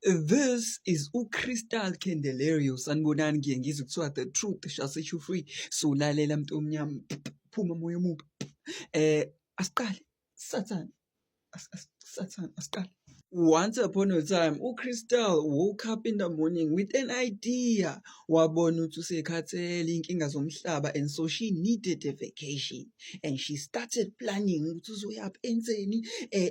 This is uCrystal Candelario sanibonani ngiye ngizwe kuthiwa the truth shall set you free. So lalela mntu omnyama phuma moya omubi. Asiqale Satan Satan asiqale. Once upon a time, uCrystal woke up in the morning with an idea. Wabona ukuthi usekhathele inkinga zomhlaba, and so she needed a vacation. And she started planning ukuthi uzoyaphi enzeni.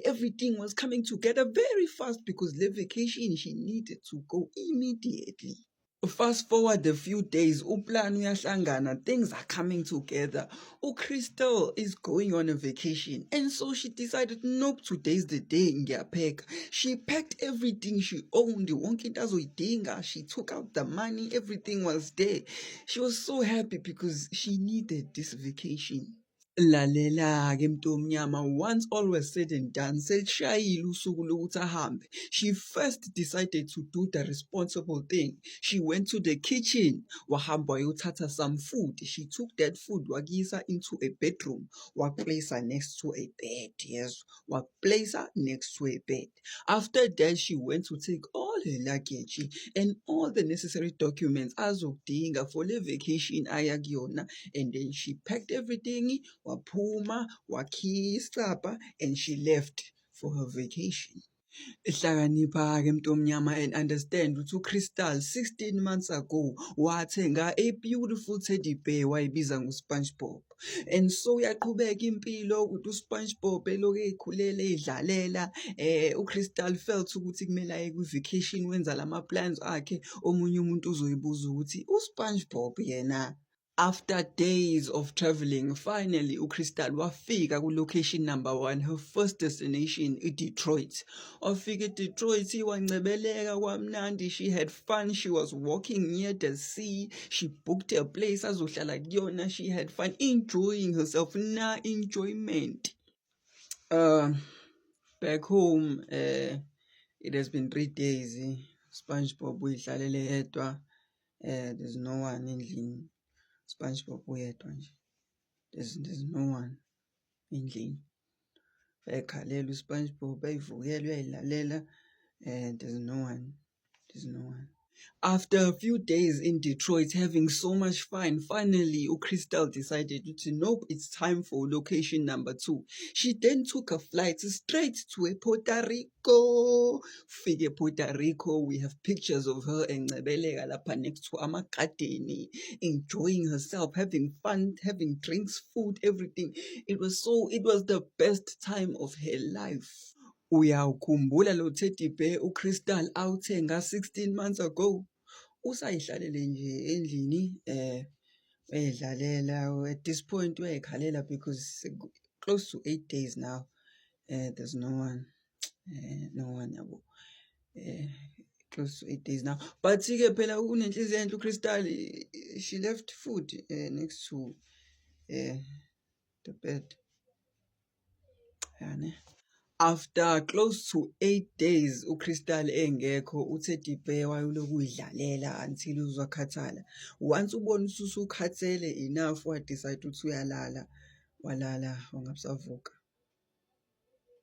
Everything was coming together very fast because the vacation she needed to go immediately. Fast forward a few days, uplan uyahlangana, things are coming together. uCrystal is going on a vacation, and so she decided, nope, today's the day ngiyapheka. She packed everything she owned, wonke into azoyidinga. She took out the money, everything was there. She was so happy because she needed this vacation. Lalela-ke mntu omnyama, once all was said and done, selishayile usuku lokuthi ahambe. She first decided to do the responsible thing. She went to the kitchen, wahamba wayothatha some food. She took that food, wakuyisa into a bedroom, wakuplace her next to a bed, yes, wakuplace her next to a bed. After that, she went to take all her luggage and all the necessary documents azokudinga for the vacation aya kuyona, and then she packed everything, waphuma, wakhiya isicabha, and she left for her vacation. Hlakanipha-ke mntu omnyama and understand ukuthi uCrystal 16 months ago wathenga a beautiful teddy bear wayibiza nguSpongeBob. And so uyaqhubeka impilo ukuthi uSpongeBob elokhu ekhulele edlalela. uCrystal felt ukuthi kumele aye kwi-vacation wenza lama-plans akhe. Omunye umuntu uzoyibuza ukuthi uSpongeBob yena. After days of traveling, finally uCrystal wafika ku-location number 1, her first destination, Detroit. Wafika eDetroit, wancebeleka kwamnandi, she had fun, she was walking near the sea, she booked a place azohlala kuyona, she had fun, enjoying herself, na enjoyment. Back home, it has been 3 days, SpongeBob uyidlalele yedwa, there's no one endlini. SpongeBob uyedwa nje. There's no one endlini. Ekhalela uSpongeBob eyivukela uyayilalela, there's no one. After a few days in Detroit having so much fun, finally uCrystal decided to nope, it's time for location number 2. She then took a flight straight to Puerto Rico. Fike Puerto Rico, we have pictures of her encebeleka lapha next to amagadeni, enjoying herself, having fun, having drinks, food, everything. It was the best time of her life. Uyawukhumbula lo teddy bear uCrystal awuthenga 16 months ago? Usayihlalele nje endlini, uyayidlalela. At this point uyayikhalela because close to 8 days now. There's no one yabo. Close to 8 days now. But ke phela unenhliziyo enhle uCrystal, she left food next to the bed. Yani. After close to 8 days, uCrystal engekho, uTeddy Bear wayelokhu uyidlalela until uzwakhathala. Once ubona usukhathele enough, wadecide ukuthi uyalala, walala, wangabusavuka.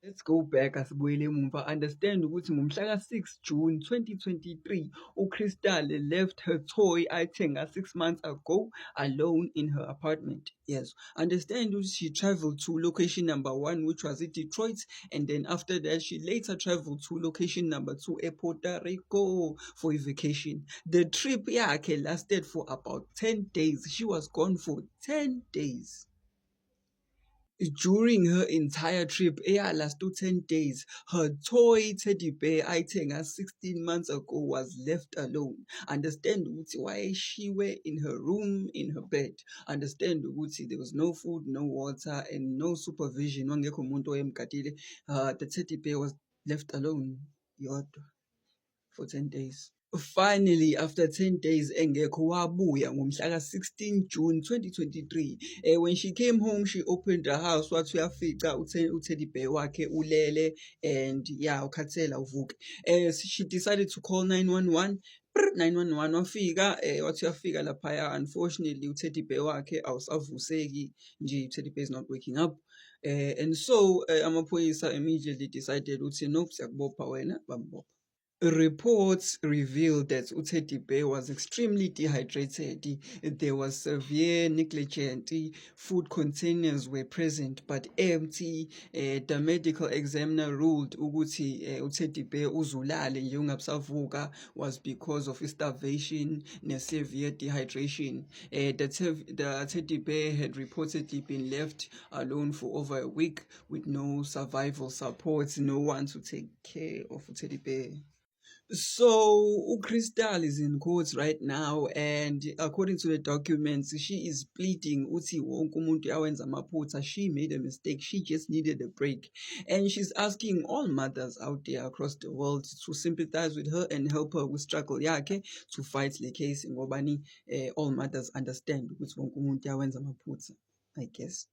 Let's go back asibuyele emuva. Understand ukuthi ngomhla ka-6 June 2023, uCrystal left her toy ayithenga 6 months ago alone in her apartment. Yes. Understand that she traveled to location number 1, which was in Detroit, and then after that, she later traveled to location number 2, Puerto Rico, for a vacation. The trip yakhe lasted for about 10 days. She was gone for 10 days. During her entire trip, last 10 days, her toy teddy bear ayithenga 16 months ago was left alone. Understand ukuthi why she were in her room, in her bed. Understand ukuthi there was no food, no water, and no supervision. Wangekho umuntu oyemgadile. The teddy bear was left alone yodwa for 10 days. Finally, after 10 days, engekho wabuya ngomhla ka-16 June 2023. When she came home, she opened the house, wathi uyafica uTeddy Bear wakhe ulele, and ukhathela uvuke. She decided to call 911. 911 wafika, wathi uyafika laphaya. Unfortunately, uTeddy Bear wakhe awusavuseki nje, uTeddy Bear is not waking up. And so amaphoyisa immediately decided ukuthi nope, siyakubopha wena, bambopha. Reports revealed that Teddy Bear was extremely dehydrated. There was severe negligence. Food containers were present but empty. The medical examiner ruled ukuthi Teddy Bear uzulale nje ungabusavuka was because of starvation and severe dehydration. The Teddy Bear had reportedly been left alone for over a week with no survival support, no one to take care of Teddy Bear. So uCrystal is in court right now, and according to the documents, she is pleading uthi wonke umuntu awenza amaphutha. She made a mistake. She just needed a break, and she's asking all mothers out there across the world to sympathize with her and help her with struggle yakhe to fight the case. Ngobani all mothers understand ukuthi wonke umuntu awenza amaphutha, I guess.